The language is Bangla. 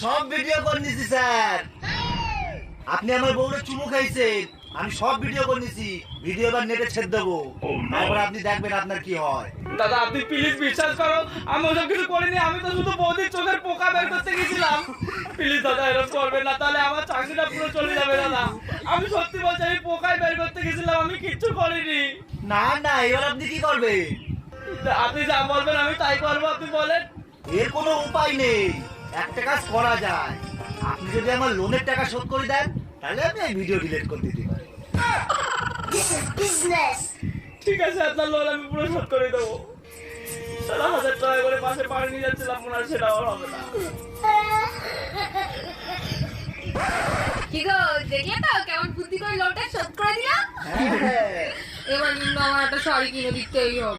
সব ভিডিও করে নিছি স্যার। আপনি আমার বউরে চুমু খাইছেন, আমি সব ভিডিও করে নিছি। ভিডিও এবার নেটে ছেড়ে দেবো, তারপর আপনি দেখবেন আপনার কি হয়। দাদা আপনি প্লিজ বিশ্বাস করো, আমি ওসব কিছু করিনি। আমি তো শুধু বৌদির চোখের পোকা বের করতে গেছিলাম। প্লিজ দাদা এরকম করবেন না, তাহলে আমার চাকরিটা পুরো চলে যাবে দাদা। আমি সত্যি বলছি, আমি পোকাই বের করতে গেছিলাম, আমি কিচ্ছু করিনি। না না, এবার আপনি কি করবেন? আপনি যা বলবেন আমি তাই করবো, আপনি বলেন। এর কোনো উপায় নেই, একটা কাজ করা যায়। আপনি যদি আমার লোনের টাকা শোধ করে দেন, তাহলে আমি এই ভিডিও ডিলিট করে দিতে পারি। ঠিক আছে, আপনার লোন আমি পুরো শোধ করে দেবো। 1000 টাকা করে মাসে পাড়ে নিয়ে যাচ্ছিলাম, মনে হয় সেটা আর হবে না। কি গো, দেখলে তো কেমন বুদ্ধি করে লোনটা শোধ করে দিলাম। হ্যাঁ। এবার কিন্তু আমার একটা শাড়ি কিনে দিতেই হবে।